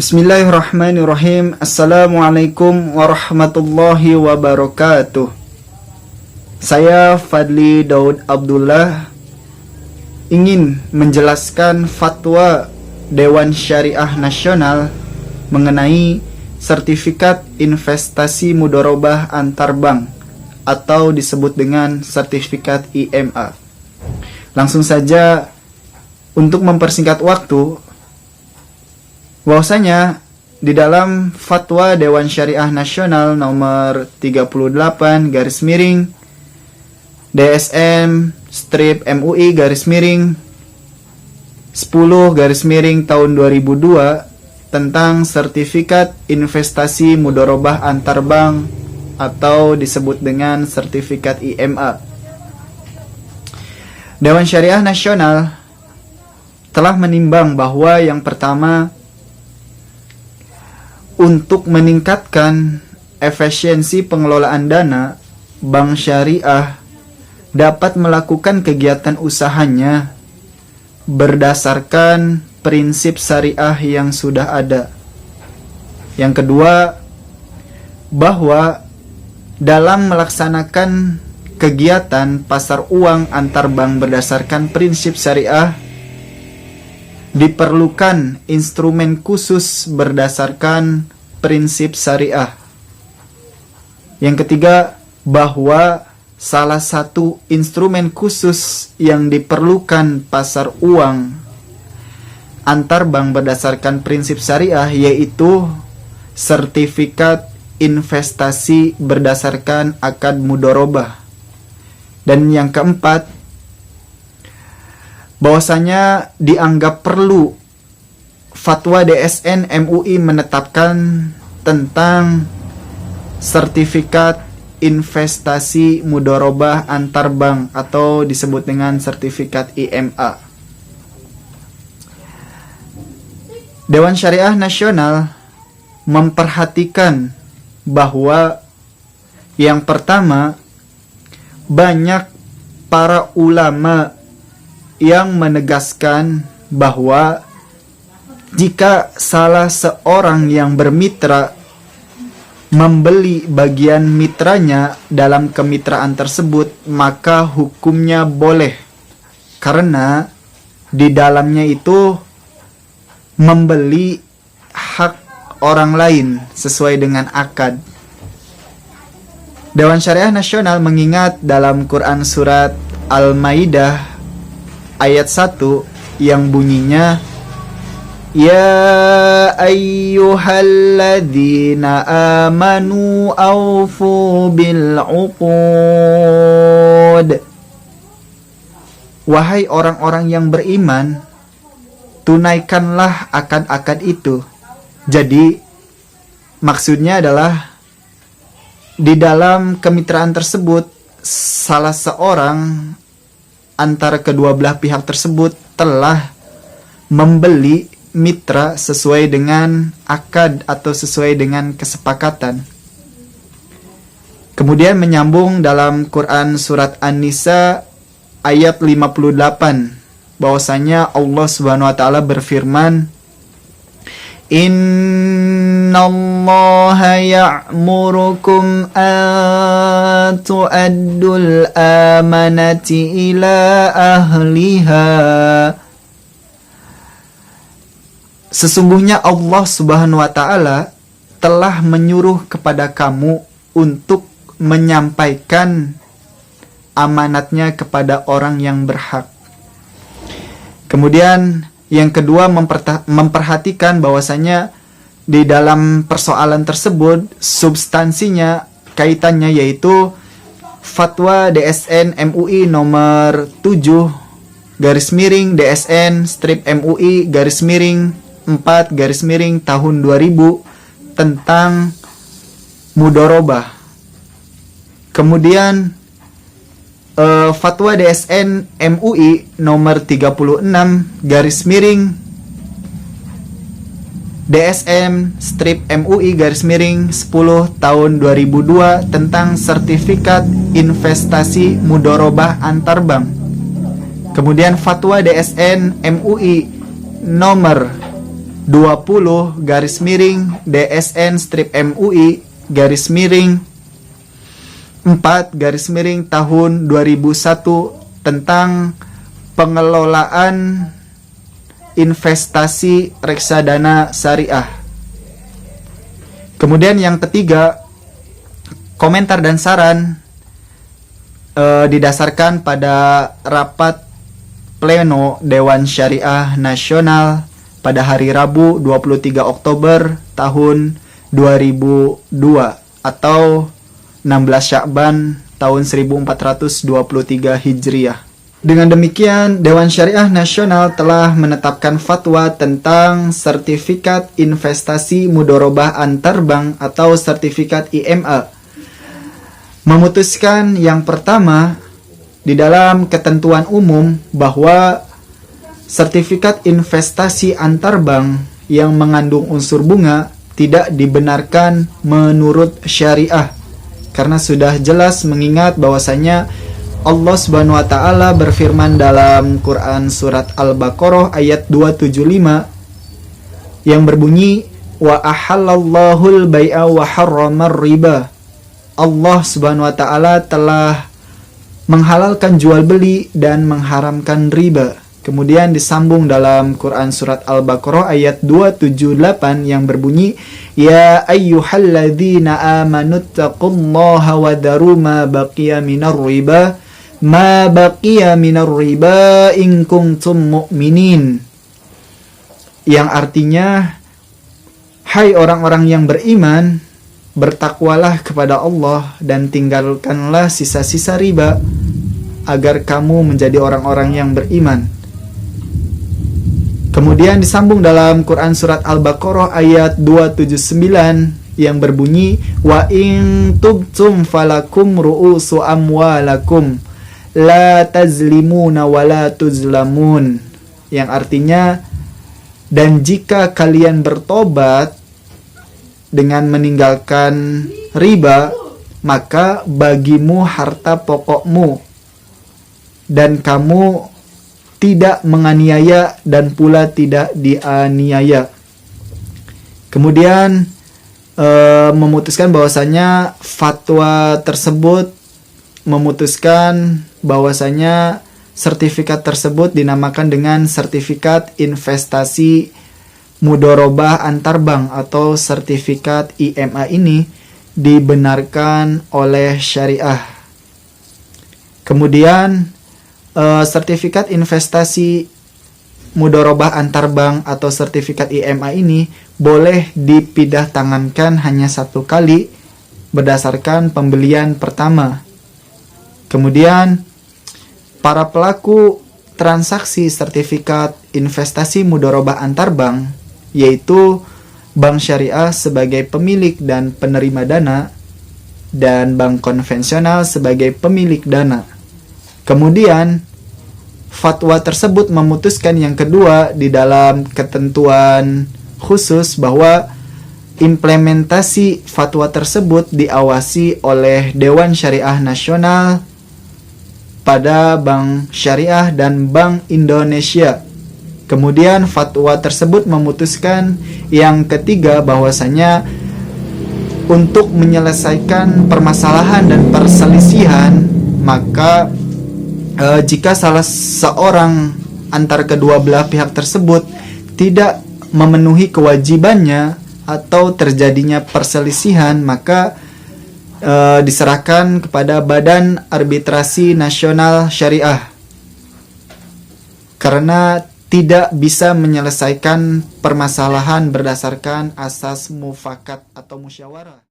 Bismillahirrahmanirrahim. Assalamualaikum warahmatullahi wabarakatuh. Saya Fadli Daud Abdullah ingin menjelaskan fatwa Dewan Syariah Nasional mengenai sertifikat investasi mudharabah antar bank atau disebut dengan sertifikat IMA. Langsung saja, untuk mempersingkat waktu, bahwasanya di dalam Fatwa Dewan Syariah Nasional nomor 38 garis miring DSM strip MUI garis miring 10 garis miring tahun 2002 tentang sertifikat investasi mudharabah antar bank atau disebut dengan sertifikat IMA. Dewan Syariah Nasional telah menimbang bahwa yang pertama, untuk meningkatkan efisiensi pengelolaan dana, bank syariah dapat melakukan kegiatan usahanya berdasarkan prinsip syariah yang sudah ada. Yang kedua, bahwa dalam melaksanakan kegiatan pasar uang antar bank berdasarkan prinsip syariah, diperlukan instrumen khusus berdasarkan prinsip syariah. Yang ketiga, bahwa salah satu instrumen khusus yang diperlukan pasar uang antar bank berdasarkan prinsip syariah yaitu sertifikat investasi berdasarkan akad mudharabah. Dan yang keempat, bahwasanya dianggap perlu Fatwa DSN MUI menetapkan tentang sertifikat investasi mudharabah antar bank atau disebut dengan sertifikat IMA. Dewan Syariah Nasional memperhatikan bahwa yang pertama, banyak para ulama yang menegaskan bahwa jika salah seorang yang bermitra membeli bagian mitranya dalam kemitraan tersebut, maka hukumnya boleh, karena di dalamnya itu membeli hak orang lain sesuai dengan akad. Dewan Syariah Nasional mengingat dalam Quran surat Al-Maidah ayat 1 yang bunyinya, Ya ayyuhalladzina amanu awfu bil uqud. Wahai orang-orang yang beriman, tunaikanlah akad-akad itu. Jadi maksudnya adalah di dalam kemitraan tersebut salah seorang antara kedua belah pihak tersebut telah membeli mitra sesuai dengan akad atau sesuai dengan kesepakatan. Kemudian menyambung dalam Quran surat An-Nisa ayat 58 bahwasanya Allah Subhanahu wa taala berfirman, Innallaha ya'murukum an tu'addul amanati ila ahliha. Sesungguhnya Allah Subhanahu wa taala telah menyuruh kepada kamu untuk menyampaikan amanatnya kepada orang yang berhak. Kemudian yang kedua, memperhatikan bahwasanya di dalam persoalan tersebut substansinya, kaitannya yaitu Fatwa DSN MUI nomor 7 garis miring DSN strip MUI garis miring 4 garis miring tahun 2000 tentang mudharabah. Kemudian Fatwa DSN MUI nomor 36 garis miring DSM strip MUI garis miring 10 tahun 2002 tentang sertifikat investasi mudharabah antar bank. Kemudian Fatwa DSN MUI nomor 20/MUI/4/tahun 2001 tentang pengelolaan investasi reksadana syariah. Kemudian yang ketiga, komentar dan saran didasarkan pada rapat pleno Dewan Syariah Nasional pada hari Rabu 23 Oktober tahun 2002 atau 16 Sya'ban tahun 1423 Hijriah. Dengan demikian, Dewan Syariah Nasional telah menetapkan fatwa tentang sertifikat investasi mudharabah antar bank atau sertifikat IMA. Memutuskan yang pertama, di dalam ketentuan umum bahwa sertifikat investasi antar bank yang mengandung unsur bunga tidak dibenarkan menurut syariah, karena sudah jelas mengingat bahwasanya Allah Subhanahu wa taala berfirman dalam Quran surat Al-Baqarah ayat 275 yang berbunyi wa ahallallahu al-bai'a wa harramar riba. Allah Subhanahu wa taala telah menghalalkan jual beli dan mengharamkan riba. Kemudian disambung dalam Quran surat Al-Baqarah ayat 278 yang berbunyi ya ayyuhalladzina amanu taqullaha wa daru ma baqiya minar riba in kuntum mu'minin, yang artinya hai orang-orang yang beriman, bertakwalah kepada Allah dan tinggalkanlah sisa-sisa riba agar kamu menjadi orang-orang yang beriman. Kemudian disambung dalam Quran surat Al-Baqarah ayat 279 yang berbunyi wa in tubtum falakum ru'usu amwalakum la tazlimuna wa la tuzlamun, yang artinya dan jika kalian bertobat dengan meninggalkan riba, maka bagimu harta pokokmu dan kamu tidak menganiaya dan pula tidak dianiaya. Kemudian memutuskan bahwasanya fatwa tersebut memutuskan bahwasanya sertifikat tersebut dinamakan dengan sertifikat investasi mudharabah antar bank atau sertifikat IMA ini dibenarkan oleh syariah. Kemudian sertifikat investasi mudharabah antar bank atau sertifikat IMA ini boleh dipindah tangankan hanya satu kali berdasarkan pembelian pertama. Kemudian para pelaku transaksi sertifikat investasi mudharabah antar bank, yaitu bank syariah sebagai pemilik dan penerima dana dan bank konvensional sebagai pemilik dana. Kemudian fatwa tersebut memutuskan yang kedua di dalam ketentuan khusus bahwa implementasi fatwa tersebut diawasi oleh Dewan Syariah Nasional pada Bank Syariah dan Bank Indonesia. Kemudian fatwa tersebut memutuskan yang ketiga bahwasanya untuk menyelesaikan permasalahan dan perselisihan, maka jika salah seorang antara kedua belah pihak tersebut tidak memenuhi kewajibannya atau terjadinya perselisihan, maka diserahkan kepada Badan Arbitrasi Nasional Syariah karena tidak bisa menyelesaikan permasalahan berdasarkan asas mufakat atau musyawarah.